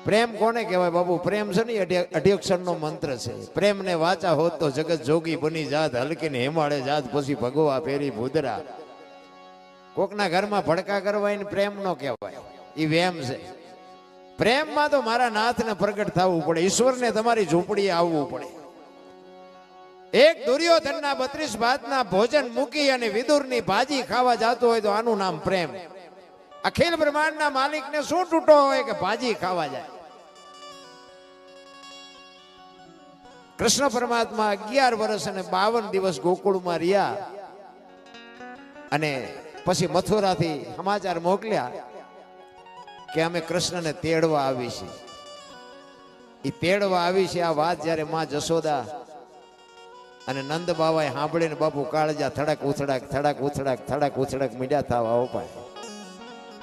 પ્રેમ કોને કહેવાય બાપુ? પ્રેમ છે ને 28 અક્ષરનો મંત્ર છે. પ્રેમ ને વાચા હોત તો જગત જોગી બની જાત, હલકીને હિમાળે જાત, પછી ભગવા ફેરી ભૂદરા. કોકના ઘરમાં ભડકા કરવા એને પ્રેમ નો કહેવાય, એ વેમ છે. પ્રેમમાં તો મારા નાથને પ્રગટ થવું પડે, ઈશ્વરને તમારી ઝૂંપડીએ આવવું પડે. એક દુર્યોધનના 32 ભાતના ભોજન મૂકી અને વિદુરની ભાજી ખાવા જતો હોય તો આનું નામ પ્રેમ. અખિલ બ્રહ્માંડના માલિકને શું તૂટો હોય કે ભાજી ખાવા જાય? કૃષ્ણ પરમાત્મા 11 વર્ષ અને 52 દિવસ ગોકુળમાં રહ્યા અને પછી મથુરાથી સમાચાર મોકલ્યા કે અમે કૃષ્ણને તેડવા આવી છીએ. એ તેડવા આવી છે આ વાત જ્યારે માં જશોદા અને નંદ બાવાએ સાંભળીને બાપુ કાળજા થડક ઉથડાક થડક ઉથડાક થડક ઉથડાક મીડ્યા થવા ઉપાય.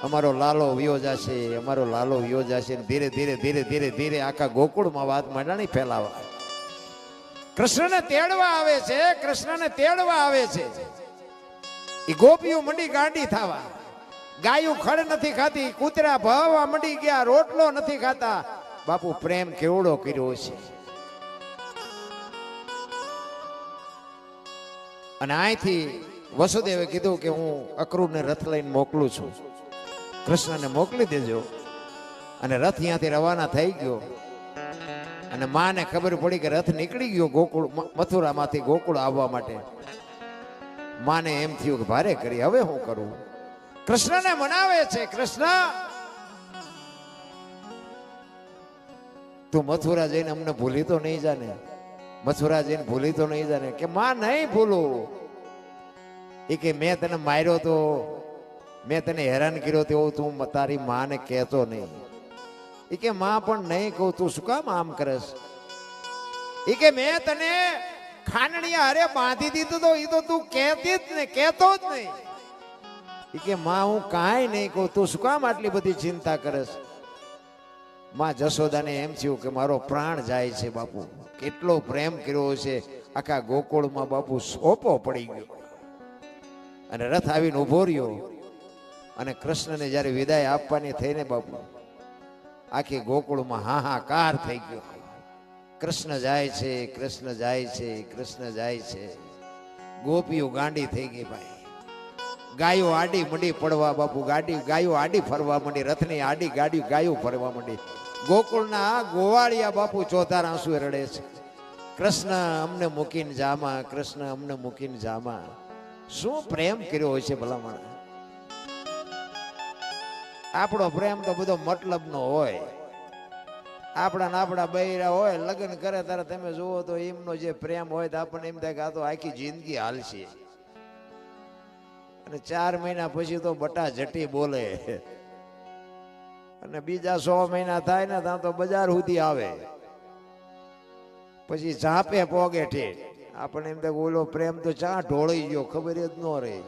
અમારો લાલો વિયો જશે, અમારો લાલો વિયો જશે. ધીરે ધીરે ધીરે ધીરે ધીરે આખા ગોકુળમાં વાત માંડણી ફેલાવા. કૃષ્ણને તેડવા આવે છે, કૃષ્ણને તેડવા આવે છે. એ ગોપીઓ મંડી ગાંડી થવા. ગાયું ખડ નથી ખાતી, કૂતરા ભાવવા મંડી ગયા, રોટલો નથી ખાતા. બાપુ પ્રેમ કેવડો કર્યો છે. અને અહીંથી વસુદેવે કીધું કે હું અક્રૂરને રથ લઈને મોકલું છું, કૃષ્ણને મોકલી દેજો. અને રથ અહીંયાથી રવાના થઈ ગયો અને માને ખબર પડી કે રથ નીકળી ગયો ગોકુળ મથુરામાંથી ગોકુળ આવવા માટે. માને એમ થયું કે ભારે કરી, હવે હું કરું? કૃષ્ણને મનાવે છે, કૃષ્ણ તું મથુરા જઈને અમને ભૂલી તો નહીં જાને, મથુરા જઈને ભૂલી તો નહીં જાને? કે માં નહીં ભૂલું. એ કે મેં તને માર્યો તો, મેં તને હેરાન કર્યો તો એવું તું તારી માને કહેતો નહીં. એ કે માં પણ નહીં કહું, તું શું કામ આમ કરસ? એ કે મેં તને ખાનડિયા હારે બાંધી દીધું તો એ તો તું કહેતી જ ને, કહેતો જ નહીં. એ કે માં હું કાંઈ નહીં કહું, તું શું કામ આટલી બધી ચિંતા કરસ? માં જશોદાને એમ થયું કે મારો પ્રાણ જાય છે. બાપુ કેટલો પ્રેમ કર્યો છે આખા ગોકુળમાં. બાપુ સોપો પડી ગયો અને રથ આવીને ઉભો રહ્યો. અને કૃષ્ણને જ્યારે વિદાય આપવાની થઈને બાપુ આખી ગોકુળમાં હાહાકાર થઈ ગયો. કૃષ્ણ જાય છે, કૃષ્ણ જાય છે, કૃષ્ણ જાય છે. ગોપીઓ ગાંડી થઈ ગઈ ભાઈ. ગાયો આડી મંડી પડવા બાપુ, ગાયો આડી ફરવા મંડી, રથની આડી ગાડી ગાયો ફરવા મંડી. ગોકુળના ગોવાળિયા બાપુ ચોધાર આંસુએ રડે છે. કૃષ્ણ અમને મૂકીને જામાં, કૃષ્ણ અમને મૂકીને જામાં. શું પ્રેમ કર્યો હોય છે ભલામણ. આપણો પ્રેમ તો બધો મતલબનો હોય. આપણા બૈરા હોય, લગ્ન કરે ત્યારે તમે જુઓ તો એમનો જે પ્રેમ હોય તો આપણને એમ થાય કે આ તો આખી જિંદગી હાલશે. અને 4 મહિના પછી તો બટા જટી બોલે અને બીજા 100 મહિના થાય ને ત્યાં તો બજાર સુધી આવે, પછી ઝાપે પોગે ઠેઠ. આપણને એમ થાય ઓલો પ્રેમ તો ચા ઢોળી ગયો, ખબર જ ન રહી.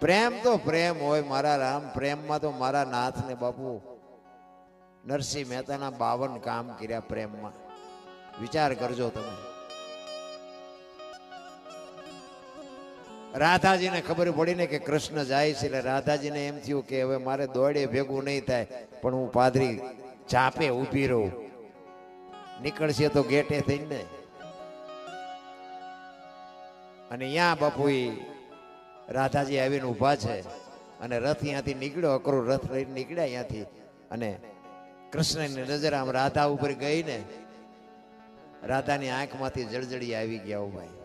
પ્રેમ તો પ્રેમ હોય મારા રામ. પ્રેમમાં તો મારા નાથને બાપુ નરસિંહ મહેતાના 52 કામ કર્યા પ્રેમમાં. વિચાર કરજો તમે. રાધાજીને ખબર પડી ને કે કૃષ્ણ જાય છે, એટલે રાધાજીને એમ થયું કે હવે મારે દોડે ભેગું નહીં થાય, પણ હું પાદરી ચાપે ઊભી રહું. નીકળશે તો ગેટે થઈને. અને અહીંયા બાપુ રાધાજી આવીને ઊભા છે અને રથ અહીંયાથી નીકળ્યો. અક્રૂર રથ લઈને નીકળ્યા અહીંયાથી. અને કૃષ્ણની નજર આમ રાધા ઉપર ગઈ ને, રાધાની આંખમાંથી જળજળી આવી ગયા. ભાઈ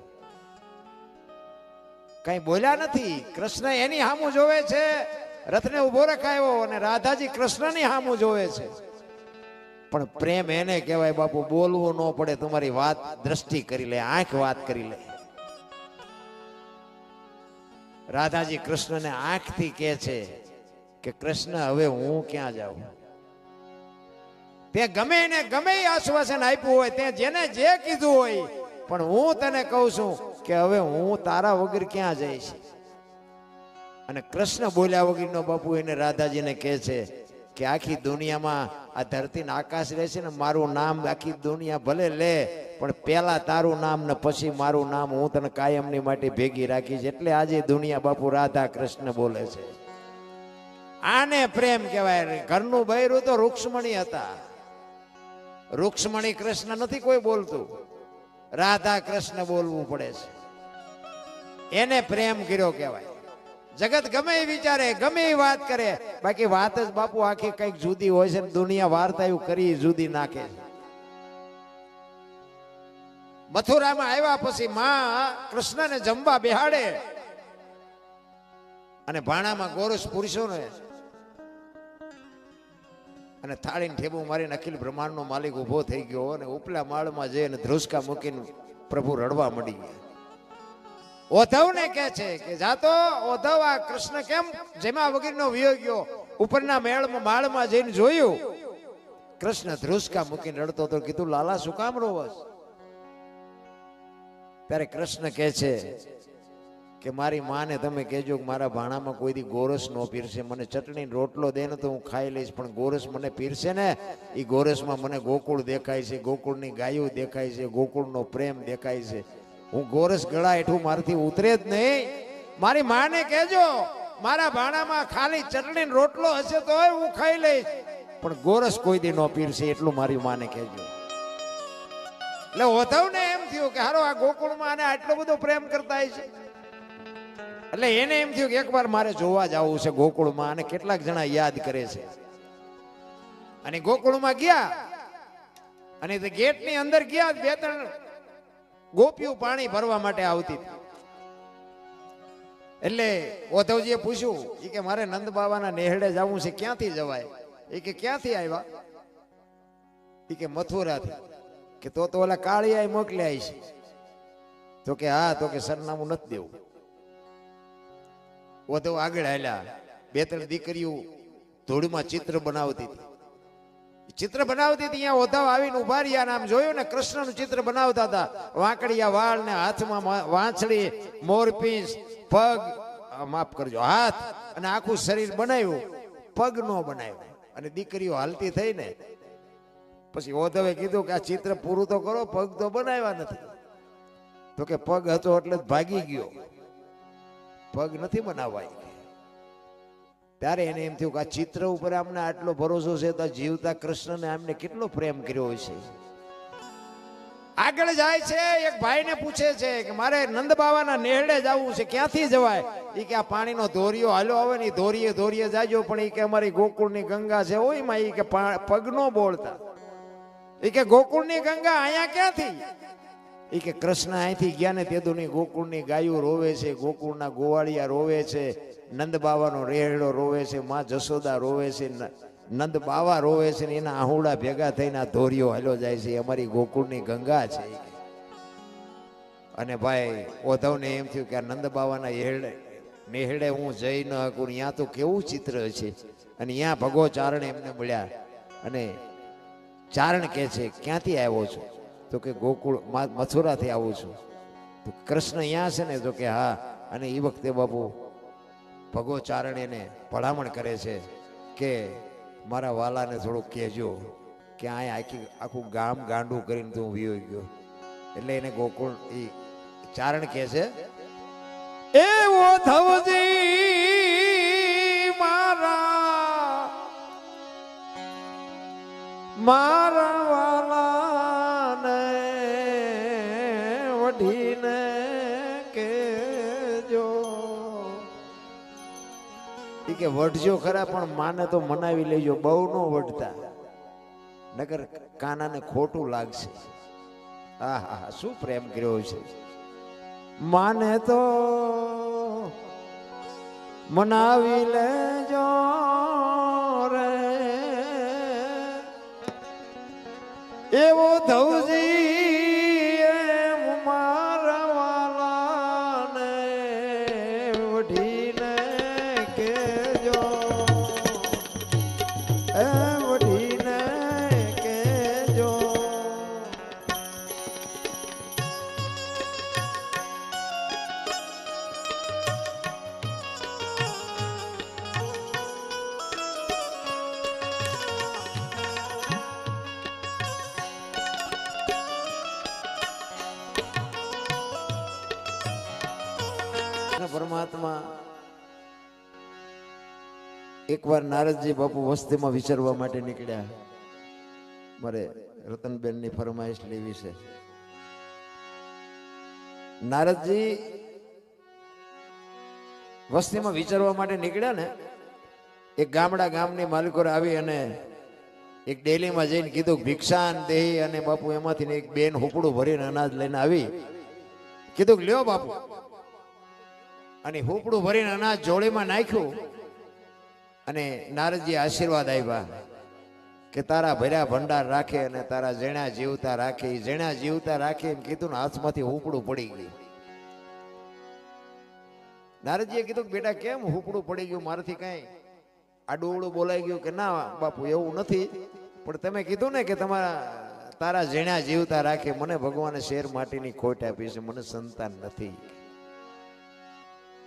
કઈ બોલ્યા નથી. કૃષ્ણ એની સામું જોવે છે, રથને ઉભો રખાયો, અને રાધાજી કૃષ્ણની સામું જોવે છે. પણ પ્રેમ એને કહેવાય બાપુ, બોલવું ન પડે. તમારી વાત દ્રષ્ટિ કરી લે, આંખ વાત કરી લે. રાધાજી કૃષ્ણને આંખથી કહે છે કે કૃષ્ણ હવે હું ક્યાં જાઉં? તે ગમે ને ગમે આશ્વાસન આપ્યું હોય, તે જેને જે કીધું હોય, પણ હું તને કહું છું કે હવે હું તારા વગર ક્યાં જઈશ? અને કૃષ્ણ બોલ્યા વગરનો બાપુ એને રાધાજીને કહે છે કે આખી દુનિયામાં આ ધરતી ને આકાશ રહેશે ને, મારું નામ આખી દુનિયા ભલે લે, પણ પેલા તારું નામ ને પછી મારું નામ હું તને કાયમની માટે ભેગી રાખીશ. એટલે આજે દુનિયા બાપુ રાધા કૃષ્ણ બોલે છે. આને પ્રેમ કહેવાય. ઘરનું બૈરું તો રૂક્ષ્મણી હતા. રૂક્ષ્મણી કૃષ્ણ નથી કોઈ બોલતું, રાધા કૃષ્ણ બોલવું પડે છે. એને પ્રેમ કર્યો કહેવાય. જગત ગમે એ વિચારે, ગમે એ વાત કરે, બાકી વાત જ બાપુ આખી કઈક જુદી હોય છે. દુનિયા વાર્તા એવું કરી જુદી નાખે છે. મથુરામાં આવ્યા પછી માં કૃષ્ણને જમવા બેહાડે અને ભાણામાં ગોરસ પુરુષોને અને થાળીને ઠેબુ મારીને અખિલ બ્રહ્માંડનો માલિક ઉભો થઈ ગયો અને ઉપલા માળમાં જઈને ધ્રુસકા મૂકીને પ્રભુ રડવા મળી ગયા. ઓધવને કહે છે કે જાતો ઓધવ, આ કૃષ્ણ કેમ જેમાં વગરનો વિયો ગયો? ઉપરના માળમાં જઈને જોયું, કૃષ્ણ ધ્રુસકા મૂકીને રડતો તો. કીધું લાલા શું કામ રોવસ? ત્યારે કૃષ્ણ કહે છે કે મારી માને તમે કહેજો કે મારા ભાણામાં કોઈ દી ગોરસ ન પીરસે. મને ચટણી રોટલો દે ને તો હું ખાઈ લઈશ, પણ ગોરસ મને પીરસે ને એ ગોરસમાં મને ગોકુળ દેખાય છે, ગોકુળની ગાયો દેખાય છે, ગોકુળનો પ્રેમ દેખાય છે. હું ગોરસ ગળા હેઠું મારથી ઉતરે જ નહીં. મારી માને કહેજો મારા ભાણામાં ખાલી ચટણી રોટલો હશે તો હું ખાઈ લઈશ, પણ ગોરસ કોઈ દી ન પીરસે, એટલું મારી માને કહેજો. એટલે ઓધવને એમ થયું કે હારો આ ગોકુળમાં આને આટલો બધો પ્રેમ કરતા છે. એટલે એને એમ થયું કે એકવાર મારે જોવા જવું છે ગોકુળમાં, અને કેટલાક જણા યાદ કરે છે. અને ગોકુળમાં ગયા અને તે ગેટની અંદર ગયા. 2-3 ગોપીઓ પાણી ભરવા માટે આવતી હતી. એટલે ઓધવજીએ પૂછ્યું કે મારે નંદ બાબાના નેહડે જવું છે, ક્યાંથી જવાય? એ કે ક્યાંથી આવ્યા? એ કે મથુરાથી. કે તો ઓલા કાળિયા મોકલ્યા છે. તો કે હા. તો કે સરનામું નથી દેવું. ઓધવ આગળ હાલ્યા. 2-3 દીકરીઓ ધૂળમાં ચિત્ર બનાવતી હતી. ચિત્ર બનાવતી હતી. અહીંયા ઓધવ આવીને ઉભા રહ્યા. આમ જોયું ને કૃષ્ણનું ચિત્ર બનાવતા હતા. વાંકડિયા વાળ ને હાથમાં વાંસળી, મોરપીંછ, પગ, માફ કરજો, હાથ અને આખું શરીર બનાવ્યું, પગ નો બનાવ્યું. અને દીકરીઓ હાલતી થઈ ને પછી ઓધવે કીધું કે આ ચિત્ર પૂરું તો કરો, પગ તો બનાવ્યા નથી. તો કે પગ હતો એટલે જ ભાગી ગયો, પગ નથી બનાવાય. ત્યારે એને એમ થયું કે આ ચિત્ર ઉપર આમને આટલો ભરોસો છે તો જીવતા કૃષ્ણને આમને કેટલો પ્રેમ કર્યો છે. આગળ જાય છે. એક ભાઈને પૂછે છે કે મારે નંદ બાવાના નેહડે જવું છે, ક્યાંથી જવાય? એ કે આ પાણીનો ધોરિયો હાલ્યો આવે ને ધોરીએ ધોરીએ જાજો, પણ એ કે અમારી ગોકુળની ગંગા છે ઓયમાં. એ કે પગ નો બોલતા. એ કે ગોકુળની ગંગા અહીંયા ક્યાંથી? એ કે કૃષ્ણ અહીંથી ગયા ને તેદુની ગોકુળની ગાયો રોવે છે, ગોકુળના ગોવાળિયા રોવે છે, નંદ બાવાનો રેહડો રોવે છે, માં જશોદા રોવે છે, નંદ બાવા રોવે છે, ને એના આહુડા ભેગા થઈને આ ધોરીઓ હાલ્યો જાય છે, અમારી ગોકુળની ગંગા છે. અને ભાઈ ઓધવને એમ થયું કે આ નંદ બાવાના નેહડે હું જઈ ન શકું, ત્યાં તો કેવું ચિત્ર છે. અને ત્યાં ભગો ચારણ એમને મળ્યા. અને ચારણ કહે છે ક્યાંથી આવ્યો છો? તો કે ગોકુળ મથુરાથી આવું છું. તો કૃષ્ણ અહીંયા છે ને? તો કે હા. અને એ વખતે બાપુ ભગો ચારણ એને ભલામણ કરે છે કે મારા વાલાને થોડુંક કહેજો કે અહીંયા આખું ગામ ગાંડું કરીને તું વિયો ગયો. એટલે એને ગોકુળ એ ચારણ કહે છે એવો ધવજી મારા વાલાને વઢીને કેજો. કે વઢજો ખરા પણ માને તો મનાવી લેજો, બહુ નો વઢતા, નકર કાનાને ખોટું લાગશે. હા હા, શું પ્રેમ કર્યો છે. માને તો મનાવી લેજો રે એવો ધવજી એમ મારા વાલાને વઢીને કેજો, એ વઢીને કેજો. પરમાત્મા એકવાર નારદજી બાપુ વસ્તીમાં વિચરવા માટે નીકળ્યા. મારે રતનબેનની ફરમાઈશ લેવી છે. નારદજી વસ્તીમાં વિચરવા માટે નીકળ્યા ને, એક ગામની માલિકો આવી અને એક ડેલીમાં જઈને કીધું ભિક્ષાન દેહી, અને બાપુ એમાંથી એક બેન હુપડું ભરીને અનાજ લઈને આવી. કીધું લ્યો બાપુ, અને હુપડું ભરીને અનાજ જોડીમાં નાખ્યું. અને નારદજી આશીર્વાદ આપ્યા કે તારા ભર્યા ભંડાર રાખે અને તારા જેણા જીવતા રાખે. જેણા જીવતા રાખે એમ કીધું ને હાથમાંથી હુપડું પડી ગયું. નારદજીએ કીધું બેટા કેમ હુપડું પડી ગયું, મારાથી કઈ આડું બોલાઈ ગયું? કે ના બાપુ એવું નથી, પણ તમે કીધું ને કે તારા જેણા જીવતા રાખે. મને ભગવાને શેર માટીની ખોટ આપી છે, મને સંતાન નથી.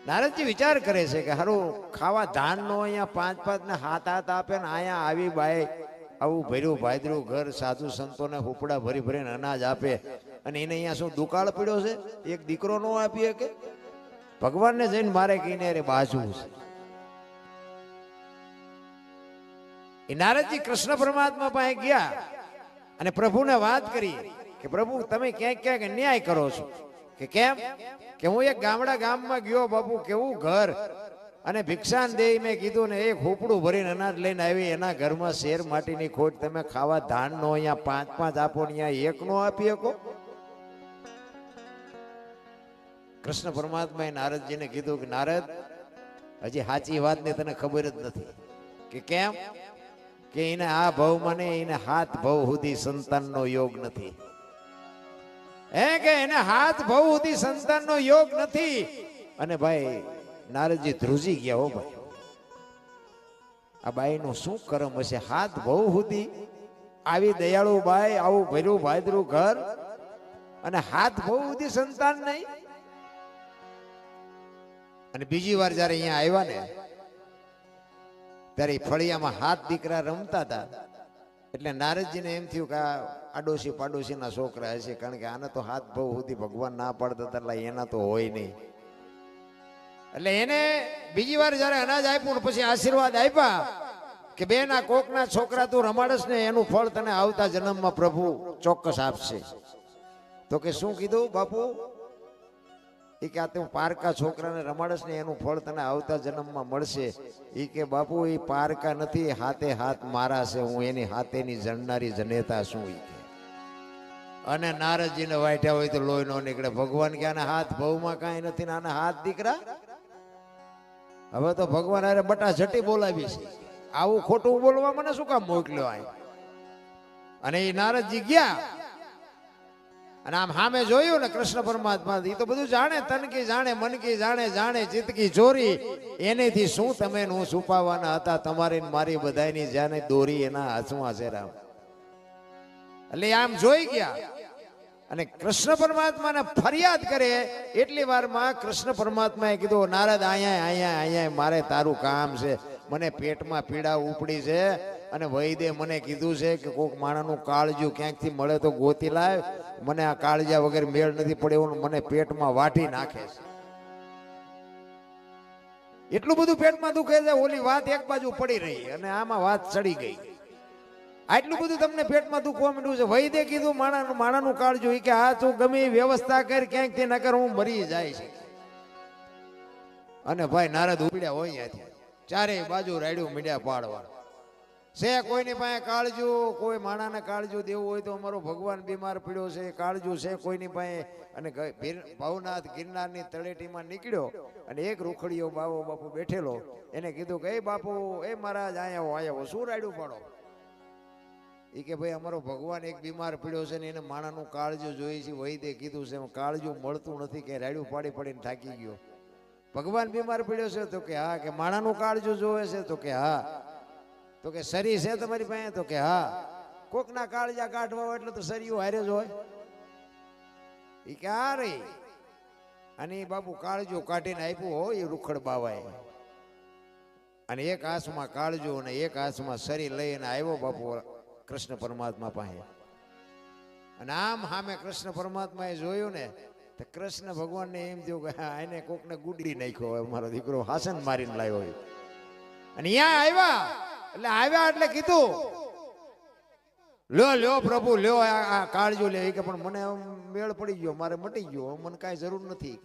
નારદજી વિચાર કરે છે કે હારું ખાવા ધાન નો અહીંયા 5-5 ને 7-7 આપે ને અહીંયા આવી બાય આવું ભર્યું ભાદરું ઘર, સાધુ સંતોને હુપડા ભરી ભરીને અનાજ આપે, અને એને અહીંયા શું દુકાળ પડ્યો છે? એક દીકરો નો આપીએ કે ભગવાનને જઈને મારે કહીને અરે બાજુ છે. એ નારદજી કૃષ્ણ પરમાત્મા પાસે ગયા અને પ્રભુને વાત કરી કે પ્રભુ તમે ક્યાંક ક્યાંક અન્યાય કરો છો. કે કેમ? કે હું એક ગામમાં ગયો બાપુ, કેવું ઘર, અને ભિક્ષાન દે મેં કીધું ને એક હુપડું ભરીને અનાજ લઈને આવી, એના ઘરમાં શેર માટીની ખોટ. તમે ખાવા ધાન નો અહીંયા 5-5 આપો ને અહીંયા 1 નો આપી શકો? કૃષ્ણ પરમાત્માએ નારદજીને કીધું કે નારદ, હજી સાચી વાતની તને ખબર જ નથી. કે કેમ? કે એને આ ભાવમાં ને એને 7 ભાવ સુધી સંતાનનો યોગ નથી. કે એને 7 ભાવ સુધી સંતાનનો યોગ નથી. અને ભાઈ નારદજી ધ્રુજી ગયા. હો ભાઈ, આ બાઈનું શું કરમ હશે? 7 ભાવ સુધી આવી દયાળુ બાઈ, આવું ભર્યું ભાદરું ઘર, અને 7 ભાવ સુધી સંતાન નહીં. અને બીજી વાર જયારે અહીંયા આવ્યા ને, ત્યારે ફળિયામાં 7 દીકરા રમતા હતા. એટલે નારદજીને એમ થયું કે આ આડોશી પાડોશીના છોકરા હશે, કારણ કે આને તો 7 ભાવ સુધી ભગવાન ના પાડતા હતા, એટલે એના તો હોય નહીં. એટલે એને બીજી વાર જયારે અનાજ આપ્યું ને પછી આશીર્વાદ આપ્યા કે બેન આ કોકના છોકરા તું રમાડસ ને એનું ફળ તને આવતા જન્મમાં પ્રભુ ચોક્કસ આપશે. તો કે શું કીધું બાપુ? એ કે આ તું પારકા છોકરાને રમાડસ ને એનું ફળ તને આવતા જન્મમાં મળશે. એ કે બાપુ એ પારકા નથી, હાથે હાથ મારા છે, હું એની હાથેની જણનારી જનેતા છું. અને નારદજીને વાટ્યા હોય તો લોહી નો નીકળે. ભગવાન કે આના 7 ભાવમાં કાંઈ નથી ને આના 7 દીકરા. હવે તો ભગવાન અરે બટા ઝટી બોલાવી છે. આવું ખોટું બોલવા મને શું કામ મોકલ્યો? અને એ નારદજી ગયા અને આમ સામે જોયું ને કૃષ્ણ પરમાત્મા. એ તો બધું જાણે, તનકી જાણે, મનકી જાણે, જાણે ચિતકી ચોરી. એનેથી શું તમે હું છુપાવવાના હતા? તમારી મારી બધાની જાને દોરી એના હાથમાં છે રામ. એટલે આમ જોઈ ગયા અને કૃષ્ણ પરમાત્માને ફરિયાદ કરે. એટલી વારમાં કૃષ્ણ પરમાત્માએ કીધું નારદ અહીંયા મારે તારું કામ છે. મને પેટમાં પીડા ઉપડી છે અને વૈદે મને કીધું છે કે કોઈક માણાનું કાળજું ક્યાંકથી મળે તો ગોતી લાવ. મને આ કાળજા વગર મેળ નથી પડે એવું મને પેટમાં વાટી નાખે છે. એટલું બધું પેટમાં દુખે છે. ઓલી વાત એક બાજુ પડી રહી અને આમાં વાત ચડી ગઈ. આટલું બધું તમને પેટમાં દુખવા માંડ્યું છે. વૈદે કીધું માણાનું કાળજું. કે આ તું ગમે વ્યવસ્થા કર, ક્યાંકથી નકર હું મરી જાય છે. અને ભાઈ નારદ ઉપડ્યા હોય ત્યાંથી ચારેય બાજુ રાડ્યું મીડ્યા પાડવા છે. કોઈની પાસે કાળજુ, કોઈ માણાને કાળજુ દેવું હોય તો અમારો ભગવાન બીમાર પડ્યો છે, કાળજુ છે કોઈની પાસે. અને ભવનાથ ગિરનારની તળેટીમાં નીકળ્યો અને એક રૂખડીયો બાપુ બેઠેલો. એને કીધું કે એ બાપુ, એ મહારાજ આયા શું રાડ્યું પાડો? એ કે ભાઈ અમારો ભગવાન એક બીમાર પડ્યો છે ને એને માણાનું કાળજુ જોઈએ છે. વૈદે કીધું છે કાળજુ મળતું નથી, કે રાડ્યું પાડી પડીને થાકી ગયો. ભગવાન બીમાર પડ્યો છે? તો કે હા. કે માણાનું કાળજુ જોવે છે? તો કે હા. તો કે સરી છે તમારી પાસે? તો કે હા. કોકના કાળજા કાઢવા હોય એટલે તો સરીયું હારે જ હોય. એ કે આ રહી. અને એ બાપુ કાળજુ કાઢીને આપ્યું હોય એ રૂખડ બાવાએ. અને એક હાથમાં કાળજુ અને એક હાથમાં સરી લઈને આવ્યો બાપુ કૃષ્ણ પરમાત્મા પાસે. અને આમ સામે કૃષ્ણ પરમાત્માએ જોયું ને તો કૃષ્ણ ભગવાનને એમ થયું કે એને કોકને ગુડી નાખ્યો હોય, મારો દીકરો હાસન મારીને લાવ્યો હોય. અને અહીંયા આવ્યા એટલે કીધું લ્યો પ્રભુ લ્યો આ કાળજો લે કે પણ મને મેળ પડી ગયો, મારે મટી ગયો, મને કાંઈ જરૂર નથી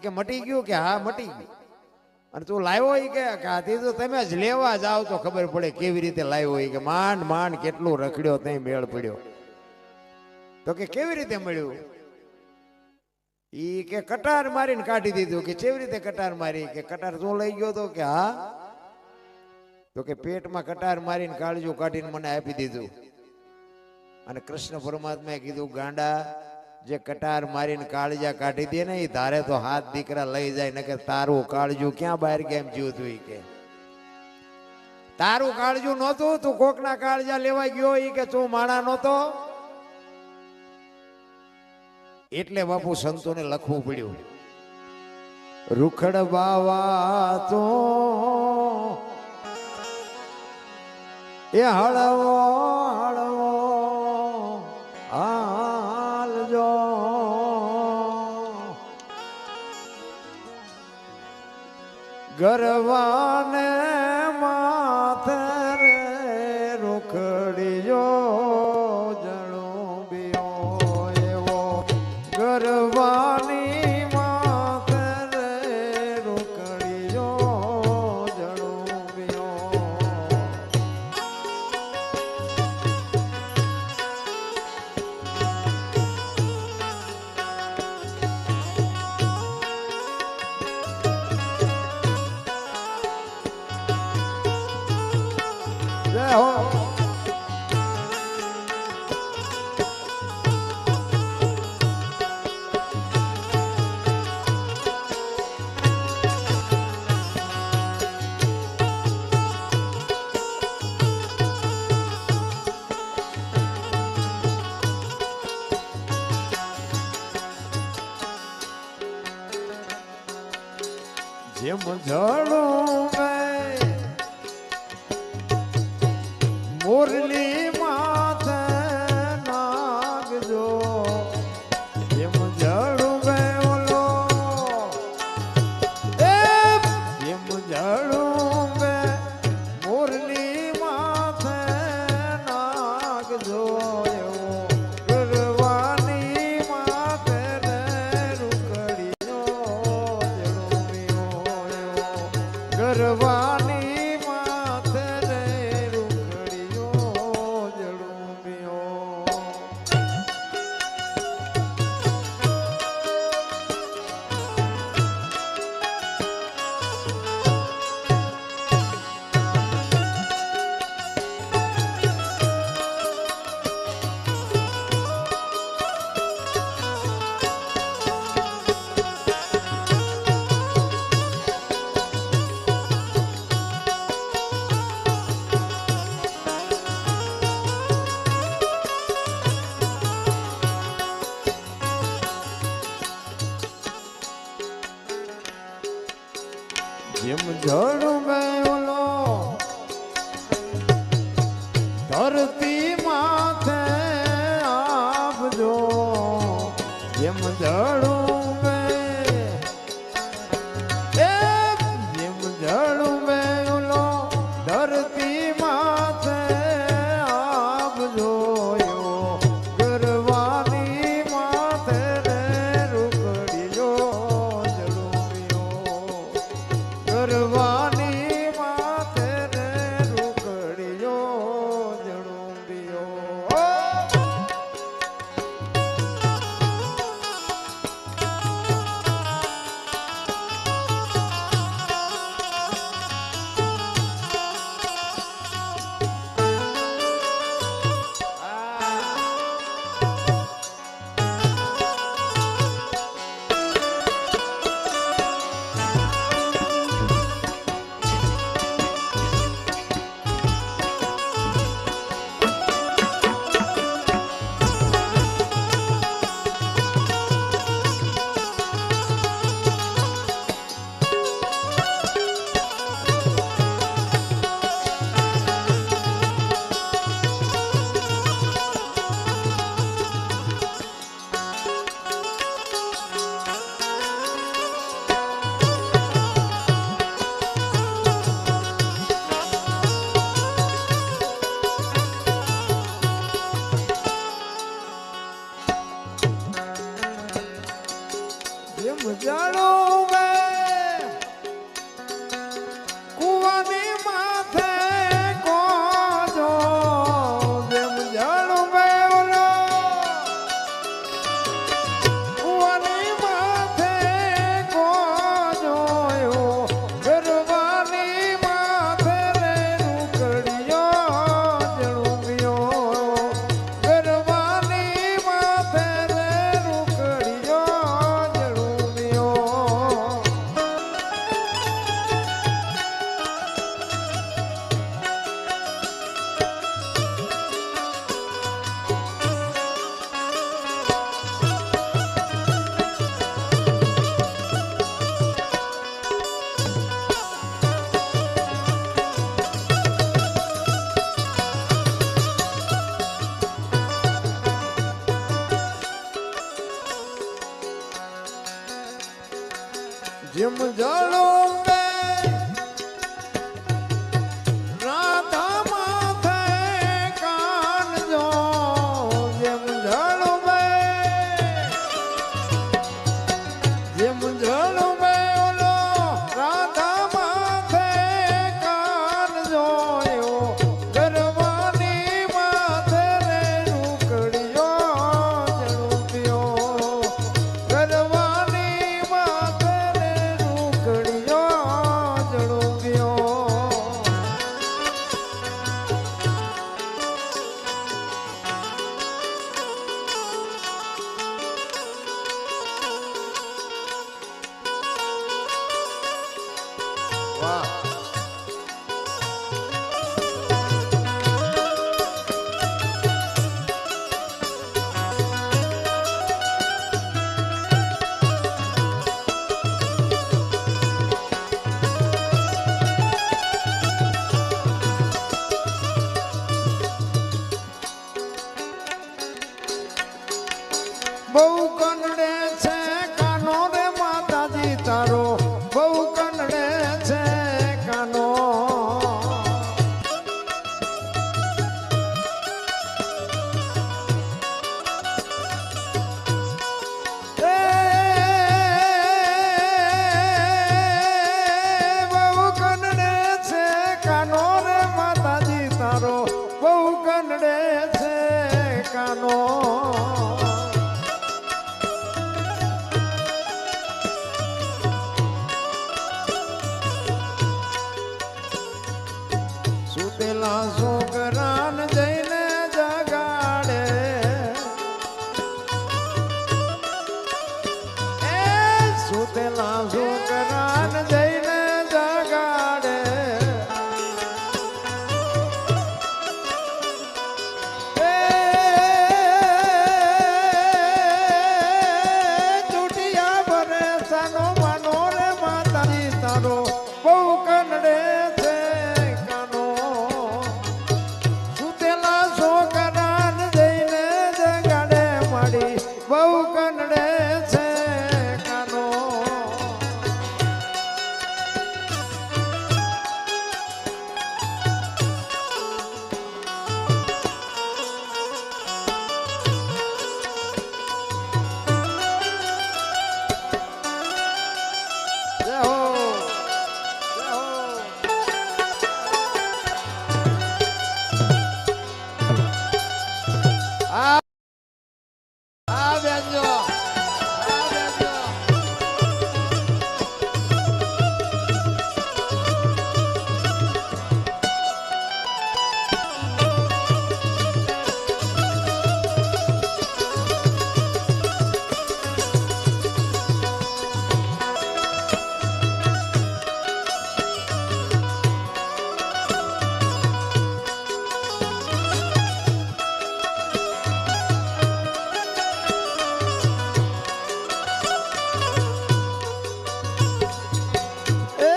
કે મટી ગયું કે હા મટી ગયું. અને તું લાવ્યો એ કે આથી તો તમે જ લેવા જાવ તો ખબર પડે કેવી રીતે લાવ્યો એ કે માંડ કેટલું રખડ્યો ત્યાં મેળ પડ્યો. તો કે કેવી રીતે મળ્યું? ઈ કે કટાર મારીને કાઢી દીધું. કે કેવી રીતે કટાર મારી? કે કટાર તું લઈ ગયો તો કે હા. તો કે પેટમાં કટાર મારીને કાળજું કાઢીને મને આપી દીધું. અને કૃષ્ણ પરમાત્માએ કીધું ગાંડા, જે કટાર મારીને કાળજા કાઢી દે ને એ ધારે તો હાથ દીકરા લઈ જાય, ને કે તારું કાળજું ક્યાં બહાર કેમ જીવતું? કે તારું કાળજું નહોતું, તું કોકના કાળજા લેવા ગયો એ કે તું માણા નહોતો. એટલે બાપુ સંતોને લખવું પડ્યું, રૂખડ બાવા તો એ હળવો હળવો હાલજો, ગરવાને માથે રે રૂખડીજો જણુબિયો એવો, ગરવાની માથે રે રૂખડીજો જણુબિયો. જય હો. જેમ ઝાડું મુરલી માથે નાગજો, જેમ ઝાડું ઓલો જેમ ઝાડું મુરલી માથે નાગજો, એવો ગરવાની માથે રે રૂખડીનો જણુબિયો, એવો ગરવાની માથે રે રૂખડીનો જણુબિયો. જેમ ઝાડું ઓલો ધરતી માથે આપજો, જેમ ઝાડું જેમ ઝાડું ઓલો ધરતી માથે આપજો, એવો ગરવાની માથે રે રૂખડીજો જણુબિયો, ગરવાની માથે રે રૂખડીયો જણુબિયો. જેમ જળો રાધા માથે કાનજો જેમ જળો જેમ જળો ઓલો રાધા માથે કાનજો ગરવાની માથે રે રૂકડિયો જળુપિયો ગરવાની માથે રે રૂકડિયો જળુપિયો વાહ બહુ કનડે છે કાનો રે માતાજી તારો બહુ કનડે છે કાનો એ બહુ કનડે છે કાનો રે માતાજી તારો બહુ કનડે છે કાનો સુતેલા છોકરાને જઈને જગાડે એ સુતેલા છોકરાને જઈને જગાડે એ ચૂંટિયા ભરે સાનો માનો રે માતાજી તારો બહુ કનડે છે કાનો સુતેલા છોકરાને જઈને જગાડે માડી બહુ કનડે છે કાનો જય હો જય હો આ બેજો એ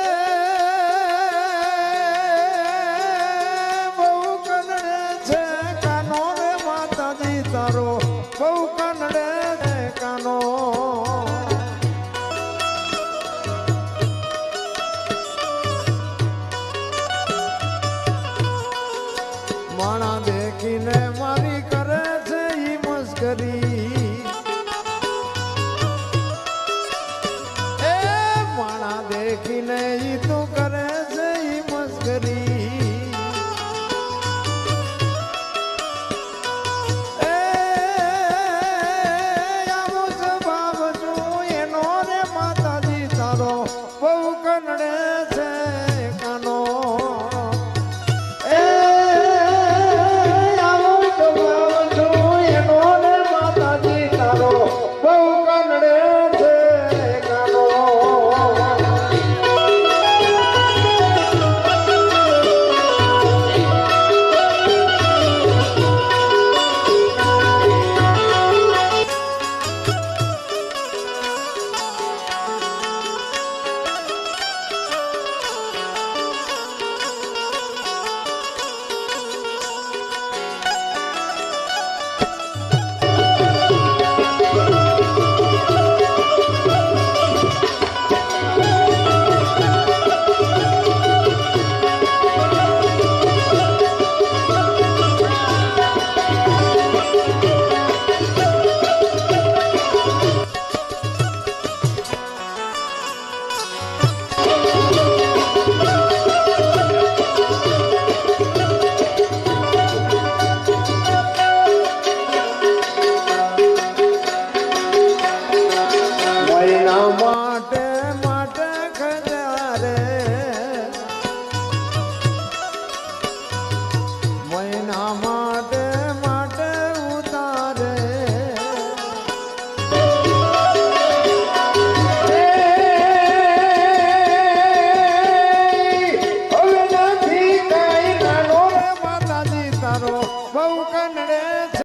બહુ કનડે છે કાનો રે માતાજી તારો બહુ કનડે છે કાનો માણા દેખીને મારી કરે છે ઈ મસ્કરી એ માણા દેખીને ઈ તું કરે છે ઈ મસ્કરી એ આવો સ્વભાવ છું એનો રે માતાજી તારો બહુ કનડે છે કાનો એ આવો સ્વભાવ છું એનો રે માતા એના માટે માટે ઉતારે હવે નથી કઈ નાનો રે માતાજી તારો બહુ કનડે